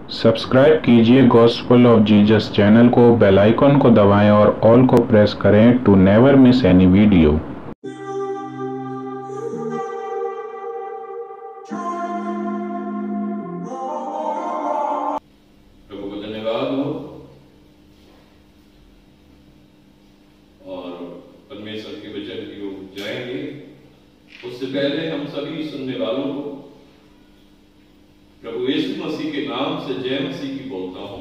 Subscribe कीजिए gospel of Jesus channel को, bell icon को दबाएं और ऑल को प्रेस करें to never miss any video. प्रभु को धन्यवाद हो और परमेश्वर के वचन की ओर जाएंगे। उससे पहले हम सभी सुनने वालों को प्रभु यीशु मसीह के नाम से जय मसीह की बोलता हूं।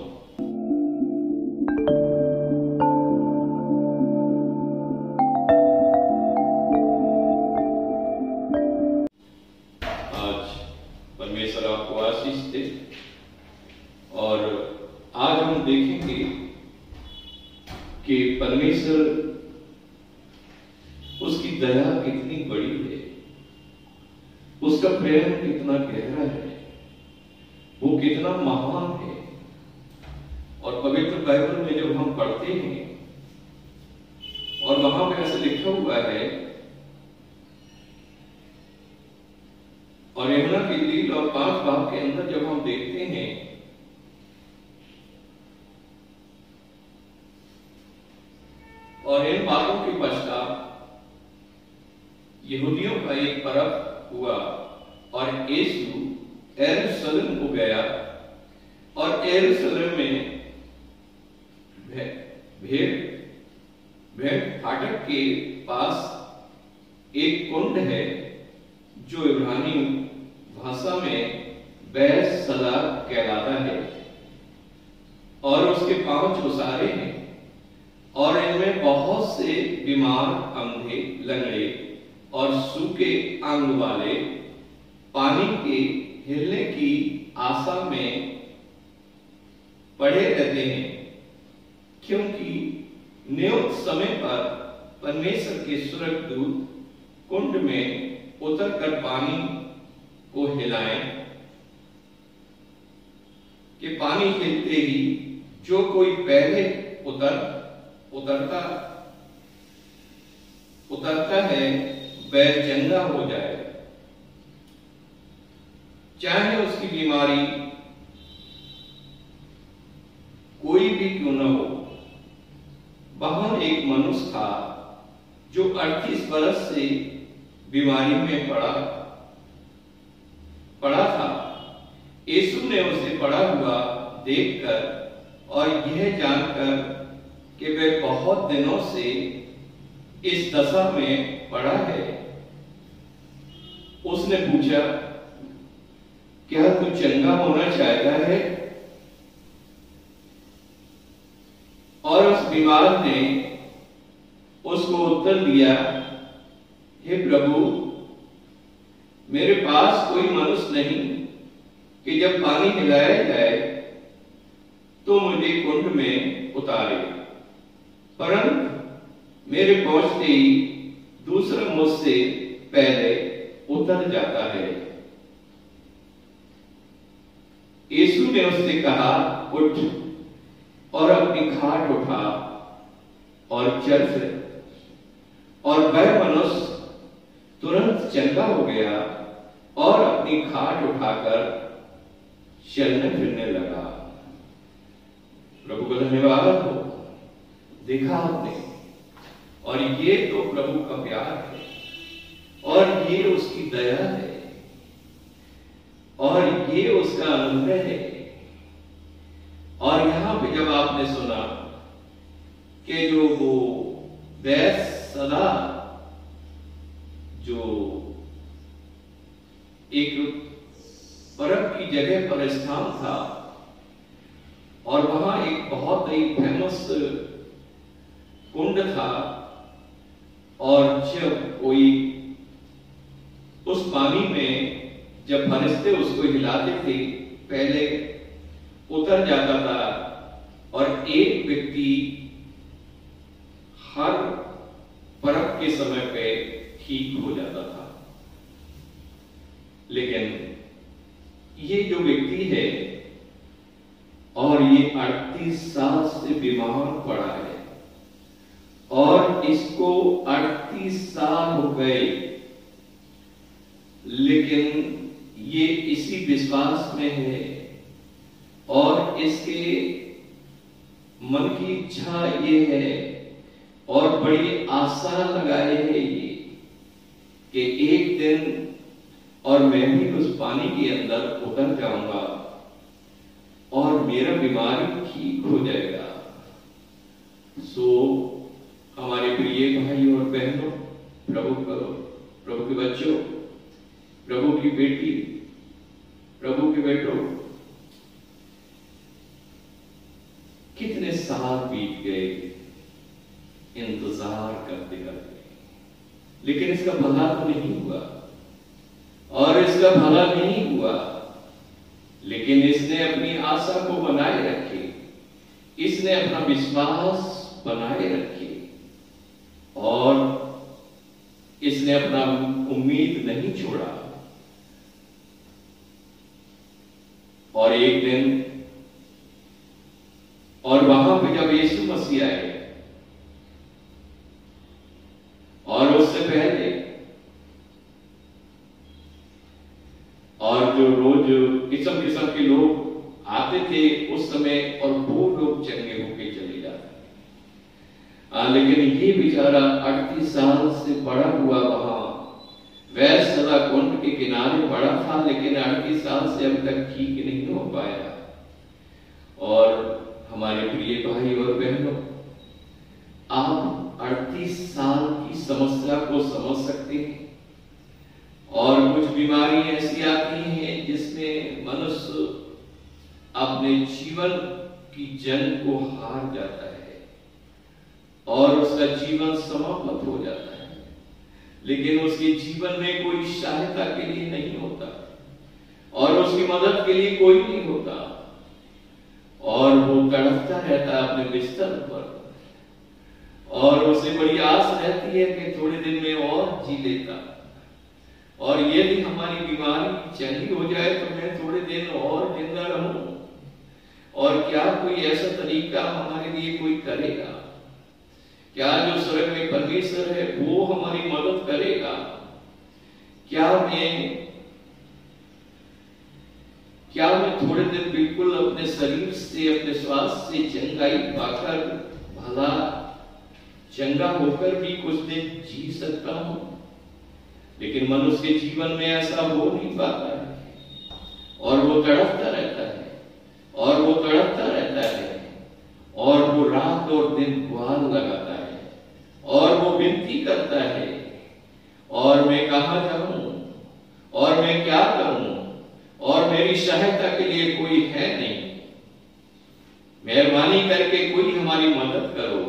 आज परमेश्वर आपको आशीष दे और आज हम देखेंगे कि परमेश्वर उसकी दया कितनी बड़ी है, उसका प्रेम कितना गहरा है, वो कितना महान है। और पवित्र बाइबल में जब हम पढ़ते हैं और वहां पे ऐसे लिखा हुआ है, और यमुना की 3 और 5 भाग के अंदर जब हम देखते हैं और इन बातों के पश्चात यहूदियों का एक पर्व हुआ और यीशु यरूशलेम को गया और यरूशलेम में भेड़ फाटक के पास एक कुंड है जो इब्रानी भाषा में बैतसदा कहलाता है और उसके 5 ओसारे हैं और इनमें बहुत से बीमार, अंधे, लंगड़े और सूखे अंग वाले पानी के हिलने की आशा में पड़े रहते हैं, क्योंकि नियुक्त समय पर परमेश्वर के स्वर्गदूत कुंड में उतरकर पानी को हिलाएं कि पानी हिलते ही जो कोई पहले उतरता है वह चंगा हो जाए, चाहे उसकी बीमारी कोई भी क्यों न हो। वहां एक मनुष्य था जो 38 वर्ष से बीमारी में पड़ा था। यीशु ने उसे पड़ा हुआ देखकर और यह जानकर कि वह बहुत दिनों से इस दशा में पड़ा है, उसने पूछा, क्या तू चंगा होना चाहता है? और उस बीमार ने उसको उत्तर दिया, हे प्रभु, मेरे पास कोई मनुष्य नहीं कि जब पानी हिलाया जाए तो मुझे कुंड में उतारे, परंतु मेरे पहुंचते ही दूसरा मुझसे पहले उतर जाता है। यीशु ने उससे कहा, उठ और अपनी खाट उठा और चल फिर। और वह मनुष्य तुरंत चंगा हो गया और अपनी खाट उठाकर चलने फिरने लगा। प्रभु को धन्यवाद हो। देखा आपने, और ये तो प्रभु का प्यार है और ये उसकी दया है और ये उसका अनुग्रह है। और यहां पे जब आपने सुना कि जो वो बैतसदा जो एक पर्व की जगह पर स्थान था और वहां एक बहुत ही फेमस कुंड था, और जब कोई उस पानी में जब फरिश्ते उसको हिलाते थे पहले उतर जाता था और एक व्यक्ति हर पर्व के समय पे ठीक हो जाता था। लेकिन ये जो व्यक्ति है और ये 38 साल से बीमार पड़ा है और इसको 38 साल हो गए, लेकिन ये इसी विश्वास में है और इसके मन की इच्छा ये है और बड़ी आशा लगाए है ये कि एक दिन और मैं भी उस पानी के अंदर उतर जाऊंगा और मेरा बीमारी ठीक हो जाएगा। सो हमारे प्रिय भाई और बहनों, प्रभु के बच्चों, प्रभु की बेटी, प्रभु के बेटों, कितने साल बीत गए इंतजार करते करते, लेकिन इसका भला तो नहीं हुआ और इसका भला नहीं हुआ। लेकिन इसने अपनी आशा को बनाए रखी, इसने अपना विश्वास बनाए रखी और इसने अपना उम्मीद नहीं छोड़ा। और एक दिन और वहां पे जब यीशु मसीह आए और उससे पहले और जो रोज किस्म किस्म के लोग आते थे उस समय और वो लोग चंगे होके चले जाते, लेकिन ये बेचारा 38 साल से पड़ा हुआ वहां वैसदा कुंड के किनारे पड़ा था, लेकिन 38 साल से अभी तक ठीक नहीं हो पाया। और हमारे प्रिय भाई और बहनों, आप 38 साल की समस्या को समझ सकते हैं। और कुछ बीमारी ऐसी आती हैं जिसमें मनुष्य अपने जीवन की जंग को हार जाता है और उसका जीवन समाप्त हो जाता है, लेकिन उसके जीवन में कोई सहायता के लिए नहीं होता और उसकी मदद के लिए कोई नहीं होता और वो तड़पता रहता है अपने बिस्तर पर और उसे बड़ी आस रहती है कि थोड़े दिन में और जी लेता, और यदि हमारी बीमारी चंगी हो जाए तो मैं थोड़े दिन और जिंदा रहूं। और क्या कोई ऐसा तरीका हमारे लिए कोई करेगा? क्या जो स्वर्ग में परमेश्वर है वो हमारी मदद करेगा? क्या मैं थोड़े दिन बिल्कुल अपने शरीर से, अपने स्वास्थ्य से चंगाई पाकर भला चंगा होकर भी कुछ दिन जी सकता हूं? लेकिन मनुष्य के जीवन में ऐसा हो नहीं पाता है और वो तड़पता रहता है और वो तड़पता रहता है और वो रात और दिन गुहार लगाता है और वो विनती करता है, और मैं कहां जाऊं और मैं क्या करूं और मेरी सहायता के लिए कोई है नहीं, मेहरबानी करके कोई हमारी मदद करो।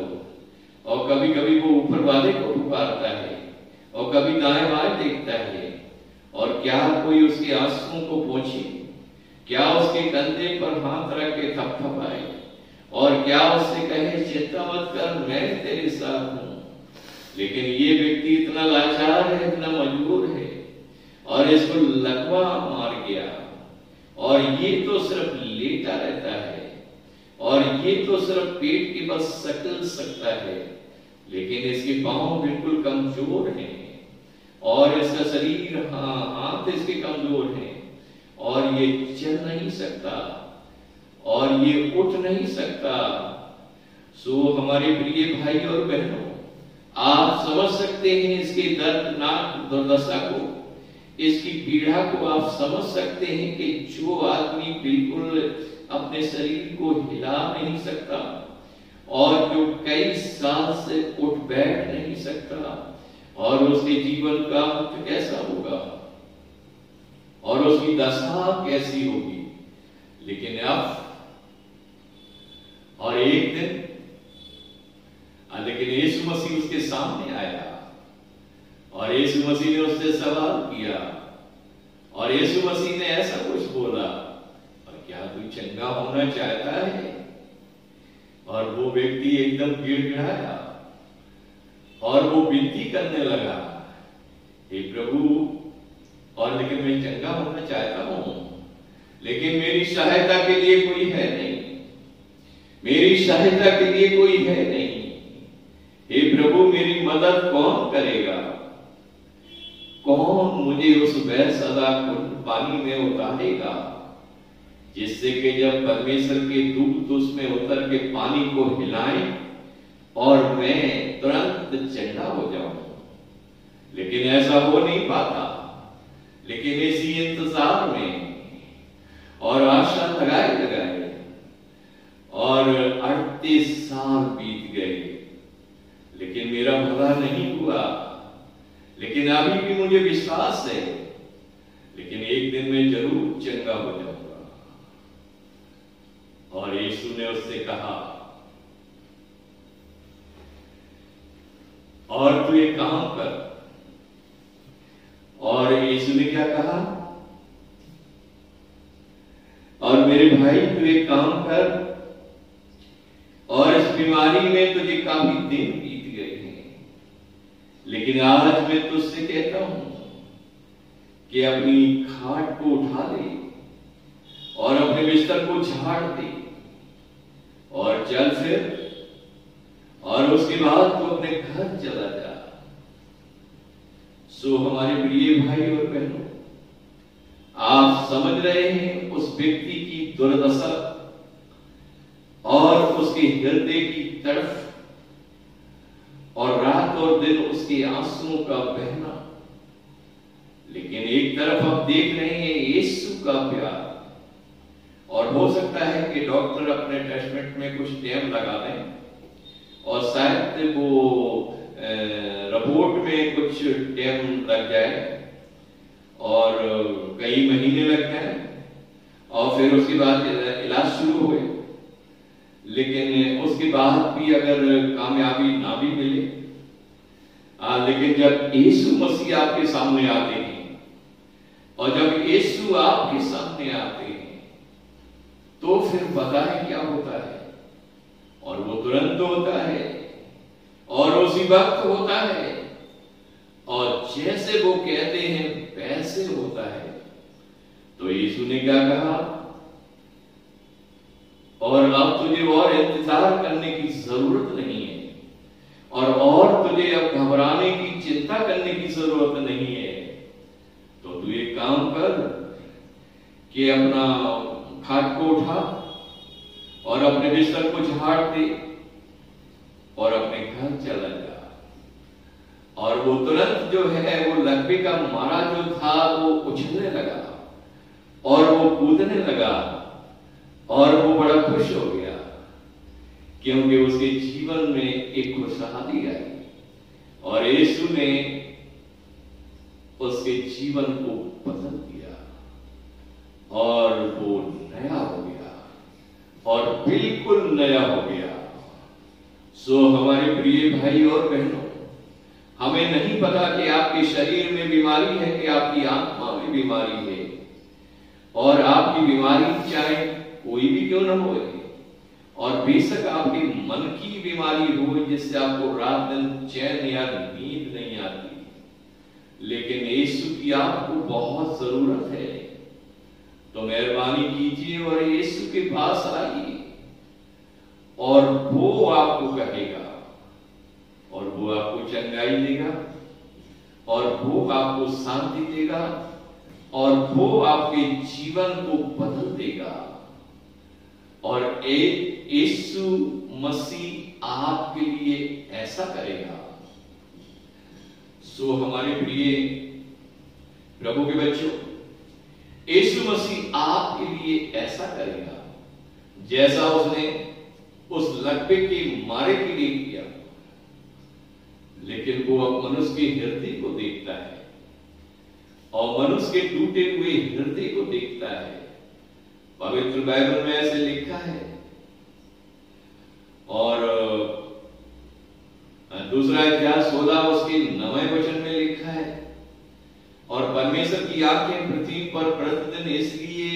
और कभी कभी वो ऊपर वाले को पुकारता है और कभी दाएं बाएं देखता है, और क्या कोई उसके आंसुओं को पोंछे? क्या उसके कंधे पर हाथ रख के थपथपाए और क्या उससे कहे चिंता मत कर, मैं तेरे साथ हूं? लेकिन ये व्यक्ति इतना लाचार है, इतना मजबूर है और इसको लकवा मार गया और ये तो सिर्फ लेटा रहता है और ये तो सिर्फ पेट के बस सकल सकता है, लेकिन इसके पांव बिल्कुल कमजोर हैं और इसका शरीर, हाथ इसके कमजोर हैं और ये चल नहीं सकता और ये उठ नहीं सकता। सो हमारे प्रिय भाई और बहनों, आप समझ सकते हैं इसके दर्दनाक दुर्दशा को, इसकी पीड़ा को आप समझ सकते हैं कि जो आदमी बिल्कुल अपने शरीर को हिला नहीं सकता और जो कई साल से उठ बैठ नहीं सकता, और उसके जीवन का अंत कैसा होगा और उसकी दशा कैसी होगी। लेकिन अब और एक दिन लेकिन यीशु मसीह उसके सामने आया और यीशु मसीह ने उससे सवाल किया और यीशु मसीह ने ऐसा कुछ बोला, और क्या तू चंगा होना चाहता है? और वो व्यक्ति एकदम गिड़गिड़ाया और वो विनती करने लगा, हे प्रभु, और लेकिन मैं चंगा होना चाहता हूं, लेकिन मेरी सहायता के लिए कोई है नहीं, मेरी सहायता के लिए कोई है नहीं। हे प्रभु, मेरी मदद कौन करेगा? कौन मुझे उस वैसदा कुंड पानी में उतारेगा जिससे कि जब परमेश्वर के दूत उसमें उतर के पानी को हिलाएं और मैं तुरंत चंगा हो जाऊं। लेकिन ऐसा हो नहीं पाता। लेकिन इसी इंतजार में और आशा लगाए और 38 साल बीत गए, लेकिन मेरा भला नहीं हुआ। लेकिन अभी भी मुझे विश्वास है, लेकिन एक दिन मैं जरूर चंगा हो जाऊंगा। और यीशु ने उससे कहा, और तू एक काम कर। और यीशु ने क्या कहा? और मेरे भाई तू एक काम कर, और इस बीमारी में तुझे काफी दिन बीत गए हैं, लेकिन आज मैं तुझसे कहता हूं कि अपनी खाट को उठा ले और अपने बिस्तर को झाड़ दे और चल फिर, और उसके बाद तू अपने घर चला जा। सो हमारे प्रिय भाई और बहनों, आप समझ रहे हैं उस व्यक्ति की दुर्दशा और उसके हृदय की तड़फ, और रात और दिन उसके आंसुओं का बहना। लेकिन एक तरफ आप देख रहे हैं यीशु का प्यार। और हो सकता है कि डॉक्टर अपने टेस्टमेंट में कुछ टाइम लगा दें और शायद वो रिपोर्ट में कुछ टाइम लग जाए और कई महीने लग जाए और फिर उसके बाद इलाज शुरू हुए। लेकिन उसके बाद भी अगर कामयाबी ना भी मिले, लेकिन जब यीशु मसीह आपके सामने आते हैं और जब यीशु आपके सामने आते हैं तो फिर पता है क्या होता है। और वो तुरंत होता है और उसी वक्त होता है, और जैसे वो कहते हैं वैसे होता है। तो यीशु ने क्या कहा? और अब तुझे और इंतजार करने की जरूरत नहीं है, और तुझे अब घबराने की चिंता करने की जरूरत नहीं है। तो तू एक काम कर कि अपना खाट को उठा और अपने बिस्तर को झाड़ दे और अपने घर चला जा। और वो तुरंत जो है वो लकवे का मारा जो था वो उछलने लगा और वो कूदने लगा और वो बड़ा खुश हो गया, क्योंकि उसके जीवन में एक खुशहाली आई और यीशु ने उसके जीवन को बदल दिया और वो नया हो गया और बिल्कुल नया हो गया। सो हमारे प्रिय भाई और बहनों, हमें नहीं पता कि आपके शरीर में बीमारी है कि आपकी आत्मा में बीमारी है, और आपकी बीमारी चाहे कोई भी क्यों न हो, और बेशक आपके मन की बीमारी हो जिससे आपको रात दिन चैन या नींद नहीं आती, लेकिन यीशु की आपको बहुत जरूरत है। तो मेहरबानी कीजिए और यीशु के पास आइए और वो आपको कहेगा और वो आपको चंगाई देगा और वो आपको शांति देगा और वो आपके जीवन को बदल देगा। और एक यीशु मसीह आपके लिए ऐसा करेगा। सो हमारे प्रिय प्रभु के बच्चों, यीशु मसीह आपके लिए ऐसा करेगा जैसा उसने उस लकवे के मारे के लिए किया। लेकिन वो अब मनुष्य के हृदय को देखता है और मनुष्य के टूटे हुए हृदय को देखता है। पवित्र बाइबल में ऐसे लिखा है, और दूसरा अध्याय 16 उसके 9वें वचन में लिखा है, और परमेश्वर की आंखें पृथ्वी पर प्रतिदिन इसलिए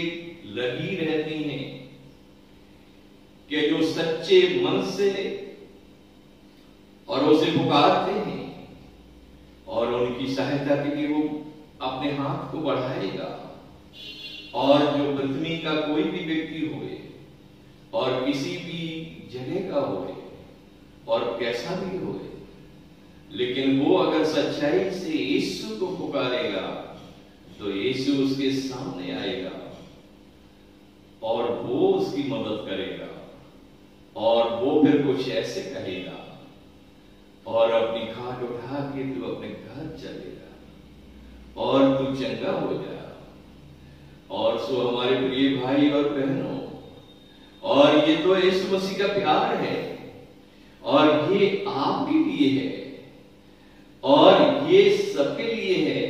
लगी रहती हैं कि जो सच्चे मन से और उसे पुकारते हैं, और उनकी सहायता के लिए वो अपने हाथ को बढ़ाएगा। और जो पृथ्वी का कोई भी व्यक्ति होए और किसी भी जगह का होए और कैसा भी होए, लेकिन वो अगर सच्चाई से यीशु को पुकारेगा तो यीशु उसके सामने आएगा और वो फिर कुछ ऐसे कहेगा और अपनी खाट उठा के तू अपने घर चलेगा और तू चंगा हो जा। और सो हमारे प्रिय भाई और बहनों, और ये तो यीशु मसीह का प्यार है और ये आपके लिए है और ये सबके लिए है,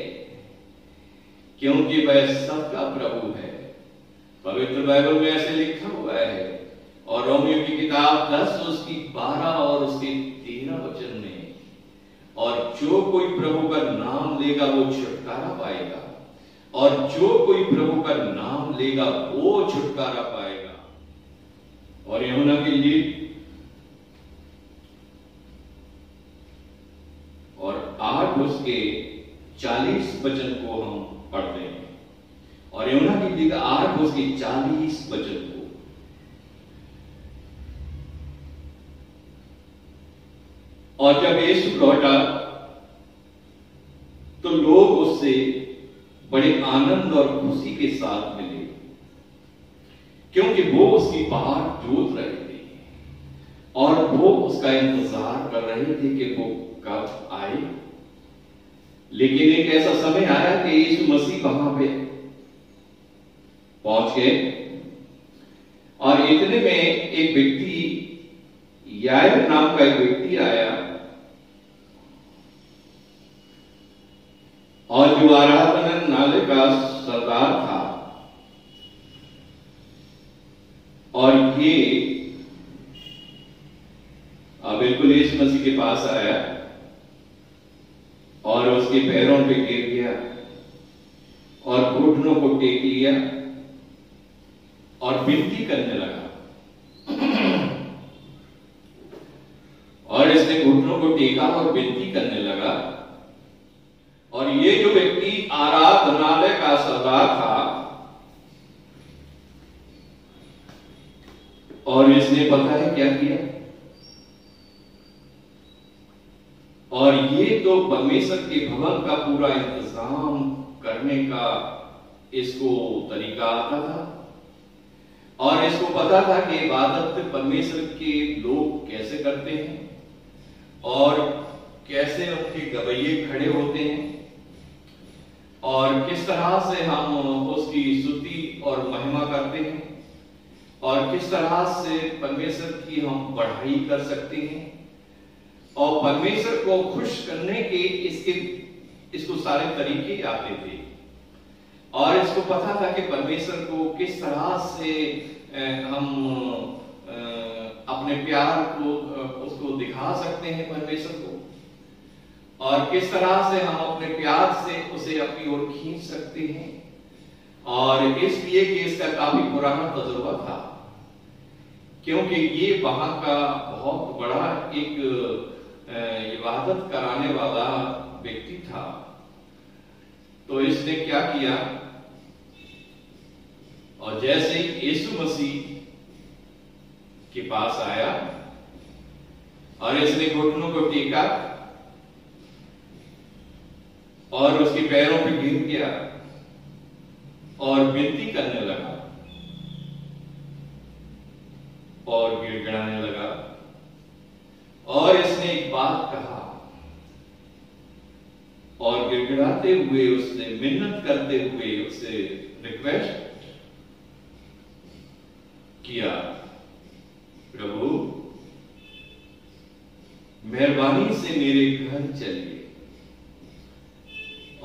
क्योंकि वह सबका प्रभु है। पवित्र बाइबल में ऐसे लिखा हुआ है, और रोमियो की किताब 10 उसकी 12 और उसके 13 वचन में, और जो कोई प्रभु का नाम लेगा वो छुटकारा पाएगा, और जो कोई प्रभु का नाम लेगा वो छुटकारा पाएगा। और यूहन्ना की इंजील और 8 उसके 40 वचन को हम पढ़ते हैं, और यूहन्ना की इंजील 8 उसके 40 वचन को, और जब यीशु लौटा तो लोग उससे बड़े आनंद और खुशी के साथ मिले, क्योंकि वो उसकी बात जोत रहे थे और वो उसका इंतजार कर रहे थे कि वो कब आए। लेकिन एक ऐसा समय आया कि यीशु मसीह वहां पे पहुंच गए, और इतने में एक व्यक्ति, यायर नाम का एक व्यक्ति आया, और जो आराधनालय का सरदार था, और ये बिल्कुल यीशु मसीह के पास आया और उसके पैरों पे गिर गया और घुटनों को टेक लिया और विनती करने लगा। और इसने घुटनों को टेका और विनती करने लगा, और ये जो व्यक्ति आराधनालय का सरदार था, और इसने पता है क्या किया, और ये तो परमेश्वर के भवन का पूरा इंतजाम करने का इसको तरीका आता था, और इसको पता था कि इबादत परमेश्वर के लोग कैसे करते हैं और कैसे उनके गवैये खड़े होते हैं, और किस तरह से हम उसकी स्तुति और महिमा करते हैं, और किस तरह से परमेश्वर की हम बढ़ाई कर सकते हैं, और परमेश्वर को खुश करने के इसको सारे तरीके आते थे, और इसको पता था कि परमेश्वर को किस तरह से हम अपने प्यार को उसको दिखा सकते हैं परमेश्वर को, और किस तरह से हम अपने प्यार से उसे अपनी ओर खींच सकते हैं। और इसलिए कि इसका काफी पुराना तजुर्बा था, क्योंकि ये वहां का बहुत बड़ा एक इबादत कराने वाला व्यक्ति था। तो इसने क्या किया, और जैसे ही यीशु मसीह के पास आया और इसने घुटनों को टेका और उसके पैरों पे गिर गया और विनती करने लगा और गिड़गिड़ाने लगा, और इसने एक बात कहा और गिड़गिड़ाते हुए उसने मिन्नत करते हुए उससे रिक्वेस्ट किया, प्रभु मेहरबानी से मेरे घर चलिए।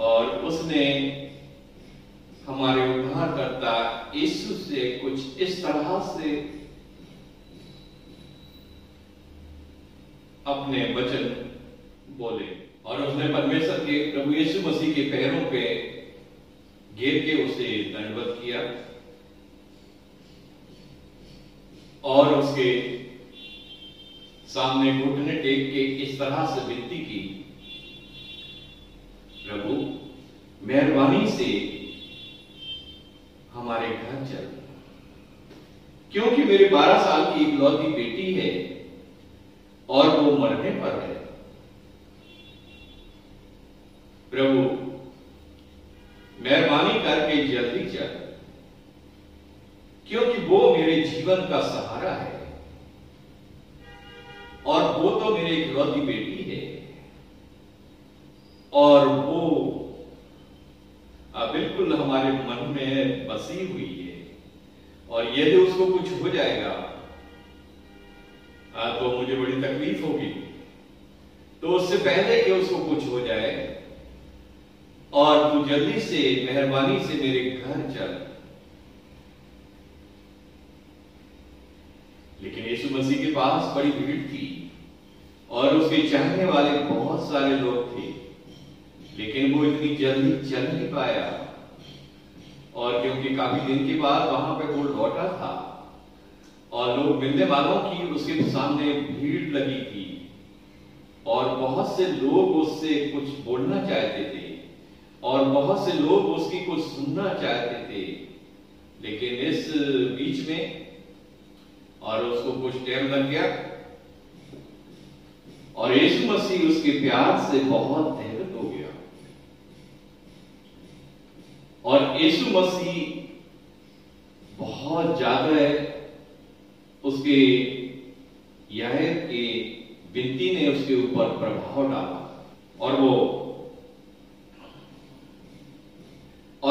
और उसने हमारे उद्धारकर्ता यीशु से कुछ इस तरह से अपने वचन बोले, और उसने परमेश्वर के प्रभु यीशु मसीह के पैरों पे गिर के उसे दंडवत किया और उसके सामने घुटने टेक के इस तरह से विनती की, प्रभु मेहरबानी से हमारे घर चल, क्योंकि मेरे 12 साल की इकलौती बेटी है और वो मरने पर है। प्रभु मेहरबानी करके जल्दी चल, क्योंकि वो मेरे जीवन का सहारा है। और वो तो मेरी इकलौती बेटी है और वो बिल्कुल हमारे मन में बसी हुई है, और यदि उसको कुछ हो जाएगा तो मुझे बड़ी तकलीफ होगी। तो उससे पहले कि उसको कुछ हो जाए, और तू जल्दी से मेहरबानी से मेरे घर चल। लेकिन यीशु मसीह के पास बड़ी भीड़ थी और उसके चाहने वाले बहुत सारे लोग थे, लेकिन वो इतनी जल्दी चल नहीं पाया। और क्योंकि काफी दिन के बाद वहां पे वो लौटा था और लोग मिलने वालों की उसके सामने भीड़ लगी थी, और बहुत से लोग उससे कुछ बोलना चाहते थे और बहुत से लोग उसकी कुछ सुनना चाहते थे। लेकिन इस बीच में और उसको कुछ टाइम लग गया, और यीशु मसीह उसके प्यार से बहुत प्रेरित हो गया, और यीशु मसीह बहुत ज्यादा उसके याहिर के विनती ने उसके ऊपर प्रभाव डाला, और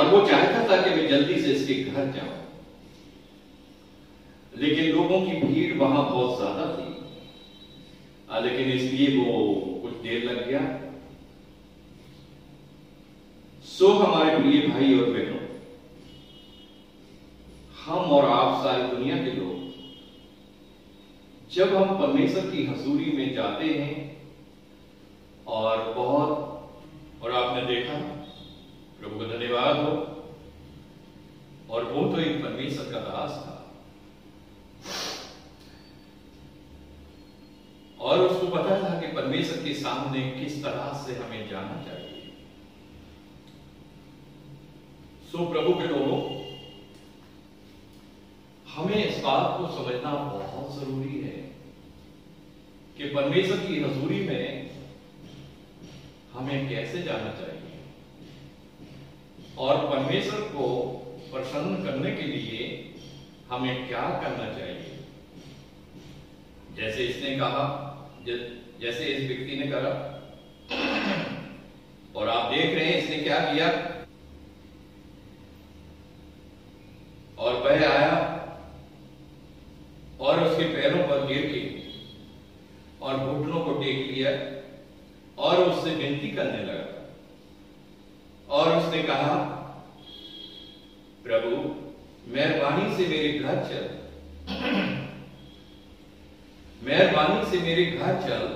वो चाहता था कि मैं जल्दी से इसके घर जाऊं। लेकिन लोगों की भीड़ वहां बहुत ज्यादा थी, लेकिन इसलिए वो कुछ देर लग गया। सो हमारे प्रिय भाई और बहनों, हम और आप सारी दुनिया के लोग जब हम परमेश्वर की हजूरी में जाते हैं और आपने देखा, प्रभु का धन्यवाद हो, और वो तो एक परमेश्वर का दास था और उसको पता था कि परमेश्वर के सामने किस तरह से हमें जाना चाहिए। सो प्रभु के लोगों, हमें इस बात को समझना बहुत जरूरी है कि परमेश्वर की हजूरी में हमें कैसे जाना चाहिए और परमेश्वर को प्रसन्न करने के लिए हमें क्या करना चाहिए। जैसे इसने कहा, जैसे इस व्यक्ति ने करा, और आप देख रहे हैं इसने क्या किया। और वह आया और उसके पैरों पर गिर के और घुटनों को टेक लिया और उससे विनती करने लगा, और उसने कहा, प्रभु मेहरबानी से मेरे घर चल, मेहरबानी से मेरे घर चल,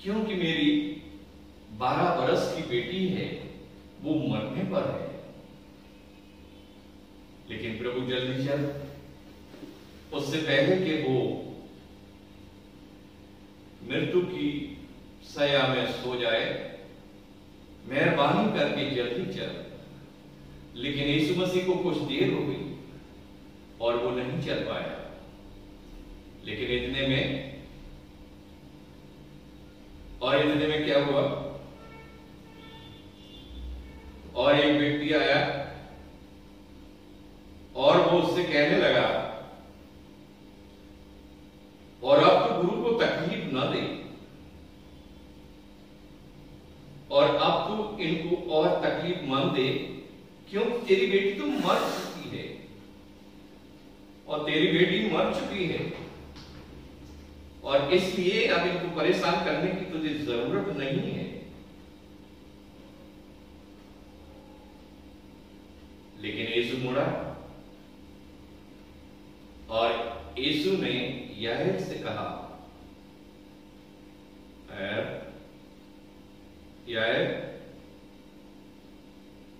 क्योंकि मेरी 12 बरस की बेटी है, वो मरने पर है। लेकिन प्रभु जल्दी चल, उससे पहले कि वो मृत्यु की सया में सो जाए, मेहरबानी करके जल्दी चल। लेकिन यीशु मसीह को कुछ देर हो गई और वो नहीं चल पाया। लेकिन इतने में क्या हुआ, और एक व्यक्ति आया और वो उससे कहने लगा, और अब तो गुरु को तकलीफ ना दे, और अब तू इनको और तकलीफ मत दे, क्योंकि तेरी बेटी तो मर चुकी है, और तेरी बेटी मर चुकी है, और इसलिए अब इनको परेशान करने की तुझे जरूरत नहीं है। लेकिन यीशु मुड़ा और यीशु ने याहिर से कहा, याहिर,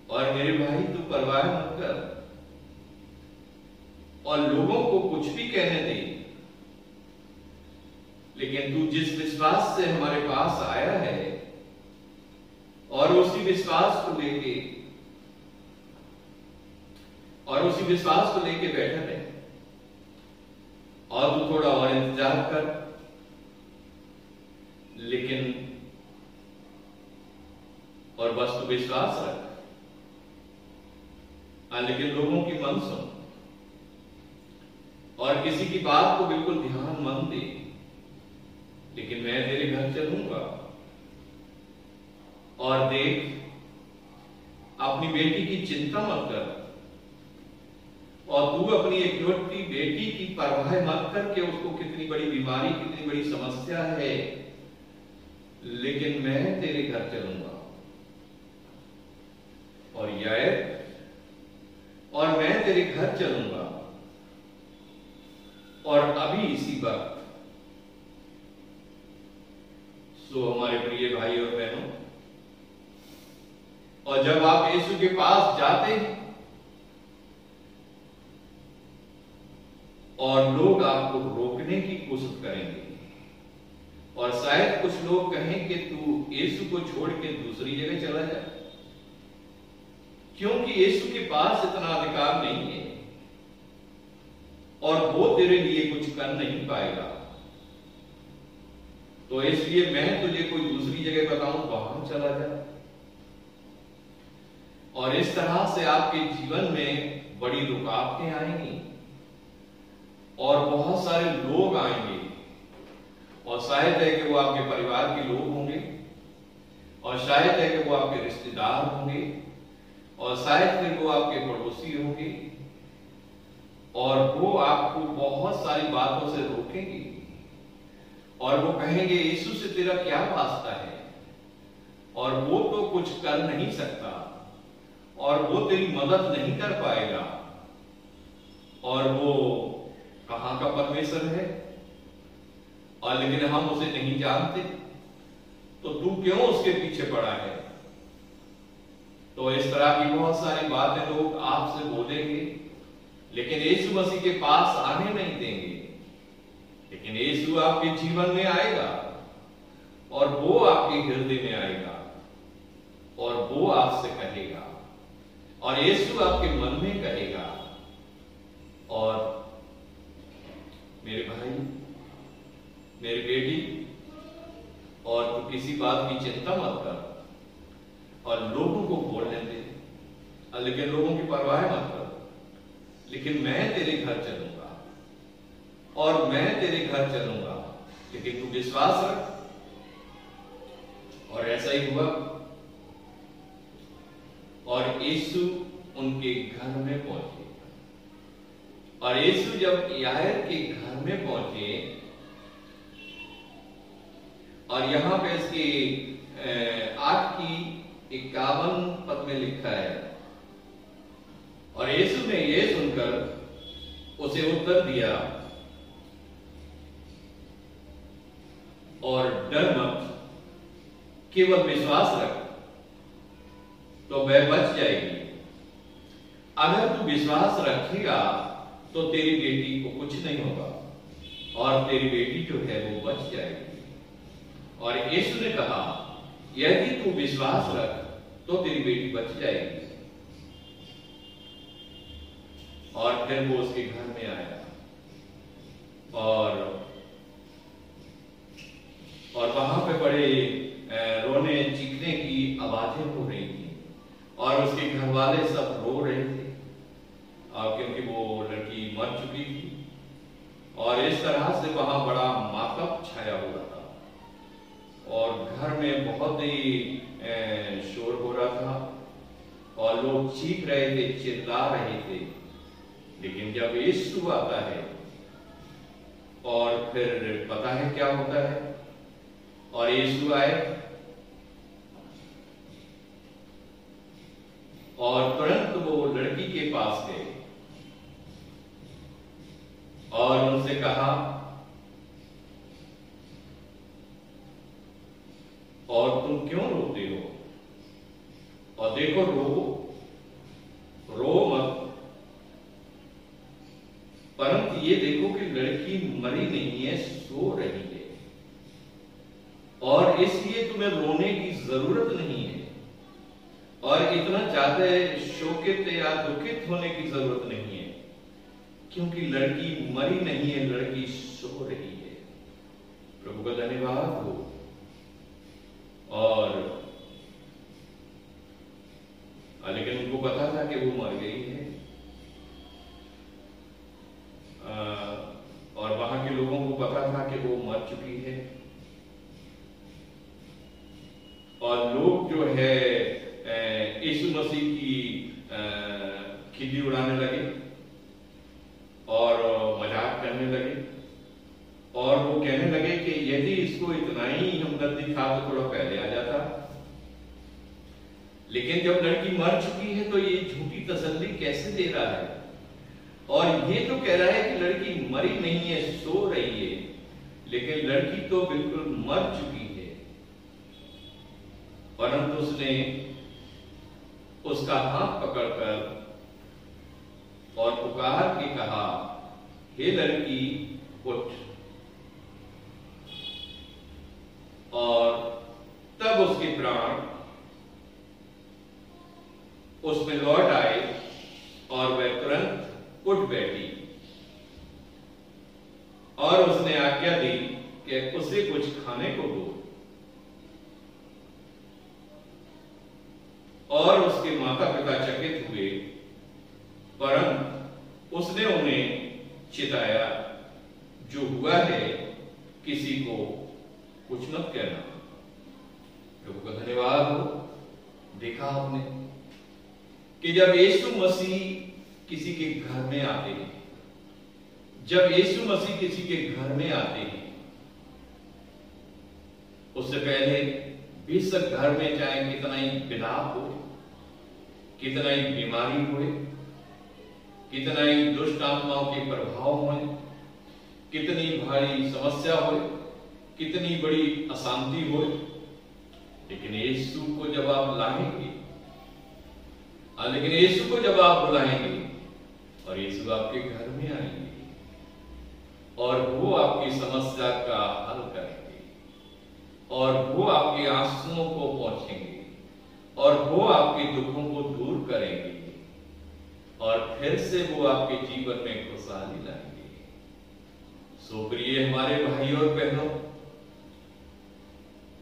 और मेरे भाई तू परवाह मत कर और लोगों को कुछ भी कहने दे, लेकिन तू जिस विश्वास से हमारे पास आया है और उसी विश्वास को लेके बैठा रहे, और तू थोड़ा और इंतजार कर, लेकिन और बस तू विश्वास रख, लेकिन लोगों की मन सुन। और किसी की बात को बिल्कुल ध्यान मत दे, लेकिन मैं तेरे घर चलूंगा और देख, अपनी बेटी की चिंता मत कर, और तू अपनी इकलौती बेटी की परवाह मत कर कि उसको कितनी बड़ी बीमारी, कितनी बड़ी समस्या है, लेकिन मैं तेरे घर चलूंगा। और यार, और मैं तेरे घर चलूंगा, और अभी इसी वक्त। सो हमारे प्रिय भाई और बहनों, और जब आप यीशु के पास जाते हैं और लोग आपको रोकने की कोशिश करेंगे, और शायद कुछ लोग कहें कि तू यीशु को छोड़ के दूसरी जगह चला जा, क्योंकि यीशु के पास इतना अधिकार नहीं है और वो तेरे लिए कुछ कर नहीं पाएगा, तो इसलिए मैं तुझे कोई दूसरी जगह बताऊं, वहां चला जा। और इस तरह से आपके जीवन में बड़ी रुकावटें आएंगी और बहुत सारे लोग आएंगे, और शायद है कि वो आपके परिवार के लोग होंगे, और शायद है कि वो आपके रिश्तेदार होंगे, और शायद फिर वो आपके पड़ोसी होंगे, और वो आपको बहुत सारी बातों से रोकेंगे, और वो कहेंगे यीशु से तेरा क्या वास्ता है, और वो तो कुछ कर नहीं सकता, और वो तेरी मदद नहीं कर पाएगा, और वो कहां का परमेश्वर है, और लेकिन हम उसे नहीं जानते, तो तू क्यों उसके पीछे पड़ा है। तो इस तरह की बहुत सारी बातें लोग आपसे बोलेंगे, लेकिन यीशु मसीह के पास आने नहीं देंगे। लेकिन यीशु आपके जीवन में आएगा, और वो आपके हृदय में आएगा, और वो आपसे कहेगा, और यीशु आपके मन में कहेगा, और मेरे भाई, मेरी बेटी, और तू किसी बात की चिंता मत कर, और लोगों को बोलने दे, लेकिन लोगों की परवाह मत कर, लेकिन मैं तेरे घर चलूंगा, और मैं तेरे घर चलूंगा, लेकिन तू विश्वास रख। और ऐसा ही हुआ, और यीशु उनके घर में पहुंचे, और यीशु जब यायर के घर में पहुंचे, और यहां पे इसके 8:51 पद में लिखा है, और यीशु ने ये सुनकर उसे उत्तर दिया, और डर मत, केवल विश्वास रख, तो वह बच जाएगी। अगर तू विश्वास रखेगा तो तेरी बेटी को कुछ नहीं होगा, और तेरी बेटी जो है वो बच जाएगी। और यीशु ने कहा, यदि तू विश्वास रख तो तेरी बेटी बच जाएगी। और फिर वो उसके घर में आया, और वहां पे बड़े रोने चीखने की आवाजें हो रही थी, और उसके घर वाले सब रो रहे थे, क्योंकि वो लड़की मर चुकी थी, और इस तरह से वहां बड़ा मातम छाया हुआ था, और घर में बहुत ही शोर हो रहा था, और लोग चीख रहे थे, चिल्ला रहे थे। लेकिन जब यीशु आता है, और फिर पता है क्या होता है, और यीशु आए, और तुरंत वो लड़की के पास गए, और उनसे कहा, और तुम क्यों रोते हो, और देखो रो मत, परंतु ये देखो कि लड़की मरी नहीं है, सो रही है, और इसलिए तुम्हें रोने की जरूरत नहीं है, और इतना ज्यादा शोकित या दुखित होने की जरूरत नहीं है, क्योंकि लड़की मरी नहीं है, लड़की सो रही है। प्रभु का धन्यवाद हो। और लेकिन उनको पता था कि वो मर गई है। कि वो मर चुकी है। और लोग जो है यीशु मसीह की खिल्ली उड़ाने लगे और मजाक करने लगे, और वो कहने लगे कि यदि इसको इतना ही हमदर्दी था तो थोड़ा पहले आ जाता। लेकिन जब लड़की मर चुकी है तो ये झूठी तसल्ली कैसे दे रहा है? और ये तो कह रहा है कि लड़की मरी नहीं है, सो रही है, लेकिन लड़की तो बिल्कुल मर चुकी है। परंतु उसने उसका हाथ पकड़कर और पुकार के कहा, हे लड़की उठ। और तब उसके प्राण उसमें लौट आए और वह तुरंत उठ बैठी। और उसने आज्ञा दी कि उसे कुछ खाने को दो। और उसके माता पिता चकित हुए, परंतु उसने उन्हें चिताया, जो हुआ है किसी को कुछ मत कहना। प्रभु का धन्यवाद हो। देखा आपने कि जब यीशु मसीह किसी के घर में आते हैं, जब यीशु मसीह किसी के घर में आते हैं, उससे पहले बेशक घर में चाहे कितना ही विलाप हो, कितना ही बीमारी हो, कितना ही दुष्ट आत्माओं के प्रभाव हो, कितनी भारी समस्या हो, कितनी बड़ी अशांति हो, लेकिन यीशु को जब आप लाएंगे, लेकिन यीशु को जब आप बुलाएंगे और यीशु आपके घर में आएंगे और वो आपकी समस्या का हल करेंगे और वो आपके आंसुओं को पोंछेंगे और वो आपके दुखों को दूर करेंगे और फिर से वो आपके जीवन में खुशहाली लाएंगे। सो प्रिय हमारे भाई और बहनों,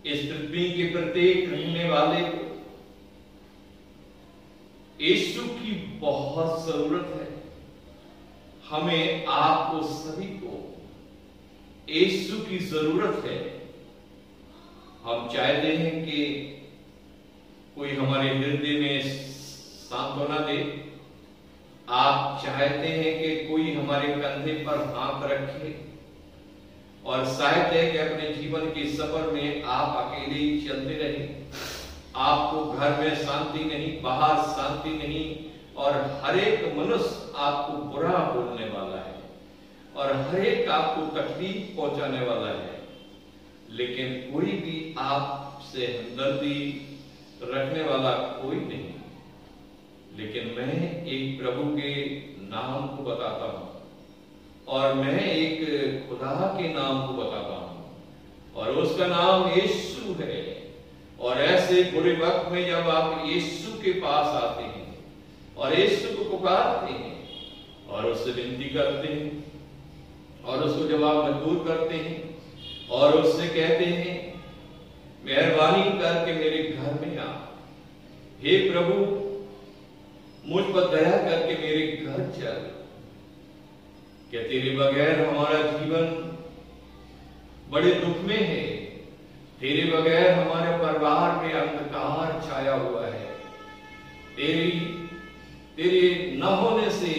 इस पृथ्वी के प्रत्येक रहने वाले को यीशु की बहुत जरूरत है। हमें आपको सभी को यीशु की जरूरत है। हम चाहते हैं कि कोई हमारे हृदय में सांत्वना दे। आप चाहते हैं कि कोई हमारे कंधे पर हाथ रखे और शायद है कि अपने जीवन के सफर में आप अकेले ही चलते रहे। आपको घर में शांति नहीं, बाहर शांति नहीं, और हर एक मनुष्य आपको बुरा बोलने वाला है और हर एक आपको तकलीफ पहुंचाने वाला है, लेकिन कोई भी आपसे हमदर्दी रखने वाला कोई नहीं। लेकिन मैं एक प्रभु के नाम को बताता हूं और मैं एक खुदा के नाम को बताता हूं और उसका नाम यीशु है। और ऐसे बुरे वक्त में जब आप यीशु के पास आते हैं और यीशु को पुकारते हैं और उससे विनती करते हैं और उसको जब आप मजबूर करते हैं और उससे कहते हैं, मेहरबानी करके मेरे घर में आ, हे प्रभु मुझ पर दया करके मेरे घर चल। क्या तेरे बगैर हमारा जीवन बड़े दुख में है, तेरे बगैर हमारे परिवार में अंधकार छाया हुआ है, तेरे न होने से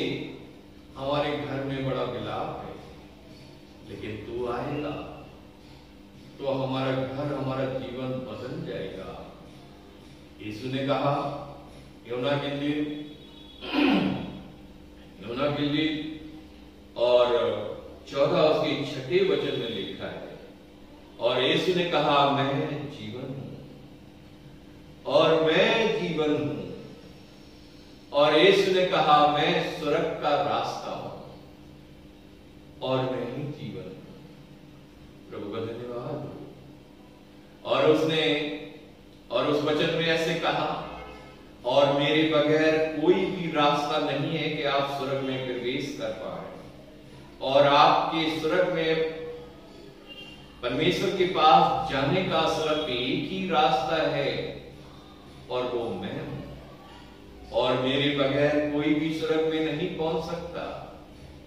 हमारे घर में बड़ा विलाप है, लेकिन तू आएगा तो हमारा घर, हमारा जीवन बदल जाएगा। यीशु ने कहा, यूहन्ना के लिए और 14 उसके 6 वचन में लिखा है, और यीशु ने कहा, मैं जीवन हूं और मैं जीवन हूं। और यीशु ने कहा, मैं स्वर्ग का रास्ता हूं और मैं ही जीवन हूं। प्रभु का धन्यवाद। और उस वचन में ऐसे कहा, और मेरे बगैर कोई भी रास्ता नहीं है कि आप स्वर्ग में प्रवेश कर पाए, और आपके स्वर्ग में परमेश्वर के पास जाने का सिर्फ एक ही रास्ता है और वो मैं हूं, और मेरे बगैर कोई भी स्वर्ग में नहीं पहुंच सकता,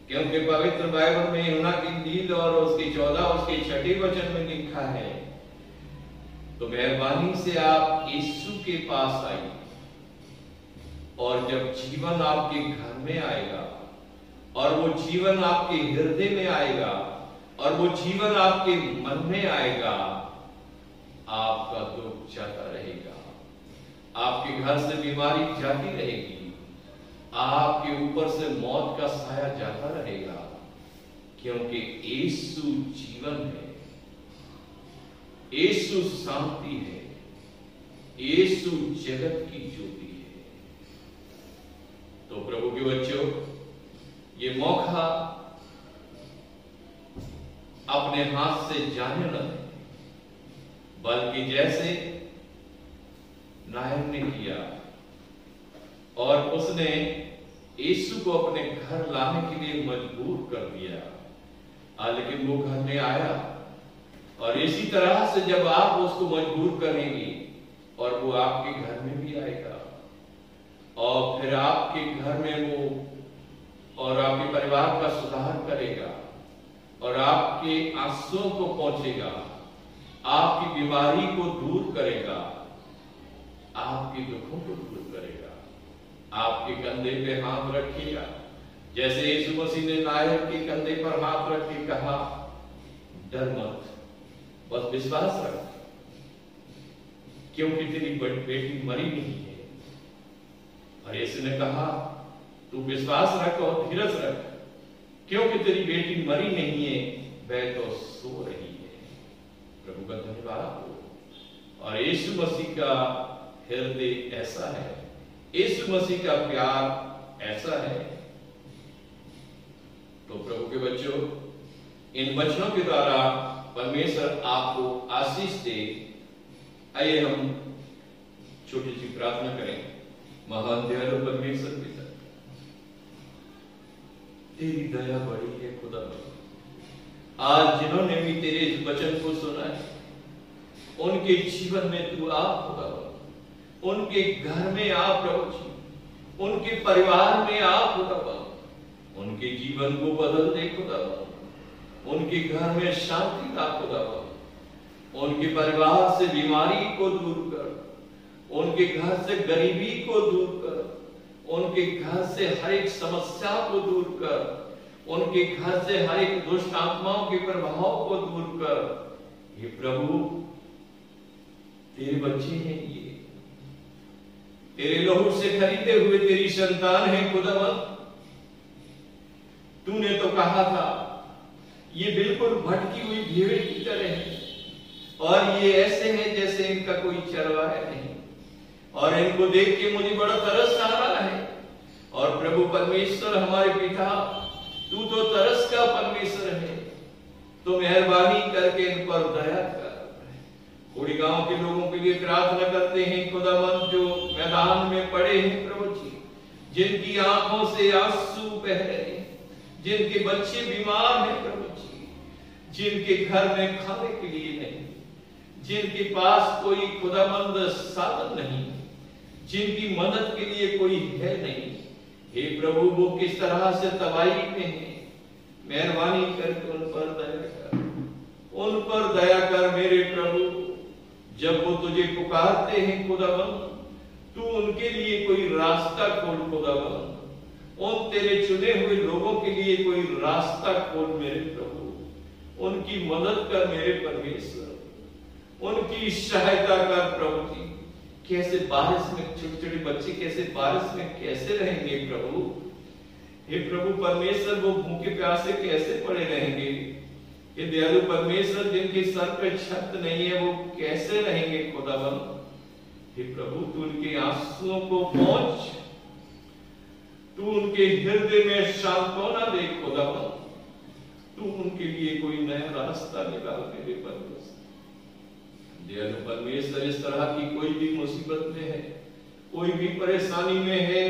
क्योंकि पवित्र बाइबल में यूहन्ना की इंजील और उसके 14 उसके 6 वचन में लिखा है, तो मेहरबानी से आप यीशु के पास आइए, और जब जीवन आपके घर में आएगा और वो जीवन आपके हृदय में आएगा और वो जीवन आपके मन में आएगा, आपका दुख जाता रहेगा, आपके घर से बीमारी जाती रहेगी, आपके ऊपर से मौत का साया जाता रहेगा, क्योंकि यीशु जीवन है, यीशु शांति है, यीशु जगत की ज्योति है। तो प्रभु के बच्चों, ये मौका अपने हाथ से जाने न दें, बल्कि जैसे नायन ने किया और उसने यीशु को अपने घर लाने के लिए मजबूर कर दिया, लेकिन वो घर में आया, और इसी तरह से जब आप उसको मजबूर करेंगे और वो आपके घर में भी आएगा, और फिर आपके घर में वो और आपके परिवार का सुधार करेगा और आपके आंसुओं को पहुंचेगा, आपकी बीमारी को दूर करेगा, आपके दुखों को दूर करेगा, आपके कंधे पे हाथ रखेगा, जैसे यीशु मसीह ने नायक के कंधे पर हाथ रख के कहा, डर मत, बस विश्वास रख, क्योंकि तेरी बेटी मरी नहीं है। और यीशु ने कहा, तू विश्वास रख और धीरज रख, क्योंकि तेरी बेटी मरी नहीं है, वह तो सो रही है। प्रभु का धन्यवाद हो। और यीशु मसीह का हृदय ऐसा है, यीशु मसीह का प्यार ऐसा है। तो प्रभु के बच्चों, इन वचनों के द्वारा परमेश्वर आपको आशीष दे। आइए हम छोटी सी प्रार्थना करें। महान दयालु परमेश्वर पिता, तेरी दया बड़ी है खुदा। आज जिन्होंने भी तेरे इस वचन को सुना है, उनके जीवन में तू आप खुदा, उनके घर में आप प्रभु जी, उनके परिवार में आप खुदा, उनके जीवन को बदल दे खुदा, उनके घर में शांति ला खुदा, उनके परिवार से बीमारी को दूर कर, उनके घर से गरीबी को दूर कर, उनके घर से हर एक समस्या को दूर कर, उनके घर से हर एक दुष्ट आत्माओं के प्रभाव को दूर कर। ये प्रभु तेरे बच्चे हैं, ये तेरे लहू से खरीदे हुए तेरी संतान है खुदावंद। तूने तो कहा था ये बिल्कुल भटकी हुई भेड़ की तरह है, और ये ऐसे हैं जैसे इनका कोई चरवाहा नहीं, और इनको देख के मुझे बड़ा तरस आ रहा है। और प्रभु परमेश्वर हमारे पिता, तू तो तरस का परमेश्वर है, तो मेहरबानी करके इन पर दया कर। कोड़ी गांव के लोगों के लिए प्रार्थना करते हैं खुदावंद, जो मैदान में पड़े हैं प्रभु जी, जिनकी आंखों से आंसू बह रहे हैं, जिनके बच्चे बीमार हैं प्रभु जी, जिनके घर में खाने के लिए नहीं, जिनके पास कोई खुदावंद साधन नहीं, जिनकी मदद के लिए कोई है नहीं। हे प्रभु, वो किस तरह से तबाही में हैं, मेहरबानी करके उन पर दया कर, उन पर दया कर मेरे प्रभु। जब वो तुझे पुकारते हैं खुदावंद, तू उनके लिए कोई रास्ता खोल खुदावंद, उन तेरे चुने हुए लोगों के लिए कोई रास्ता खोल मेरे प्रभु, उनकी मदद कर मेरे परमेश्वर, उनकी सहायता कर प्रभु जी। कैसे बारिश में छोटे छोटे बच्चे कैसे बारिश में कैसे रहेंगे प्रभु? हे प्रभु परमेश्वर, वो भूखे प्यासे कैसे पड़े रहेंगे? हे दयालु परमेश्वर, जिनके सर पे छत नहीं है, वो कैसे रहेंगे खुदावंद? हे प्रभु, तू उनके आंसुओं को पहुंच, तू उनके हृदय में सांत्वना दे खुदावंद, तू उनके लिए कोई नया रास्ता निकाल मेरे परमेश्वर। दयालु परमेश्वर, इस तरह की कोई भी मुसीबत में है, कोई भी परेशानी में है,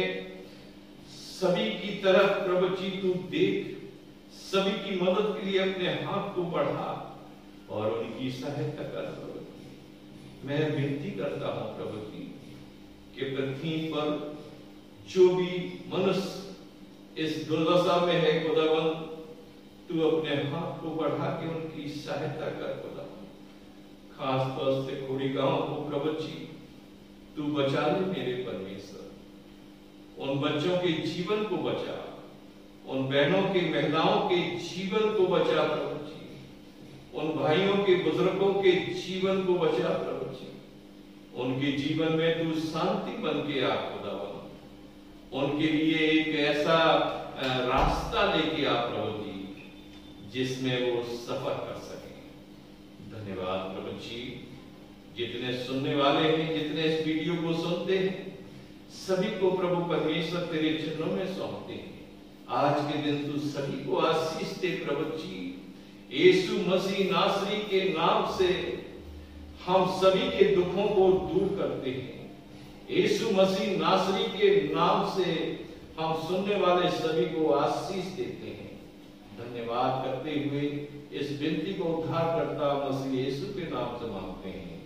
सभी की तरफ प्रभु जी तू देख, सभी की मदद के लिए अपने हाथ को बढ़ा और उनकी सहायता कर प्रभु जी। मैं विनती करता हूं प्रभु जी कि पृथ्वी पर जो भी मनुष्य इस दुर्दशा में है खुदावंद, तू अपने हाथ को बढ़ा के उनकी सहायता कर खुदा, खास तौर से कोड़ी गांव को प्रभु जी तू बचा ले मेरे परमेश्वर। उन बच्चों के जीवन को बचा, उन बहनों के महिलाओं के जीवन को बचा प्रभु जी, उन भाइयों के बुजुर्गों के जीवन को बचा प्रभु जी। उनके जीवन में तू शांति बन के आ खुदावन, उनके लिए एक ऐसा रास्ता लेके आ प्रभु जी जिसमें वो सफर कर सके। धन्यवाद प्रभु जी। जितने सुनने वाले हैं, जितने इस वीडियो को सुनते हैं, सभी को प्रभु परमेश्वर तेरे चरणों में सौंपते हैं। आज के दिन तू सभी को आशीष दे प्रभु जी। यीशु मसीह नासरी के नाम से हम सभी के दुखों को दूर करते हैं। यीशु मसीह नासरी के नाम से हम सुनने वाले सभी को आशीष देते हैं। धन्यवाद करते हुए इस विनती को उद्धारकर्ता मसीह यीशु के नाम से मांगते हैं।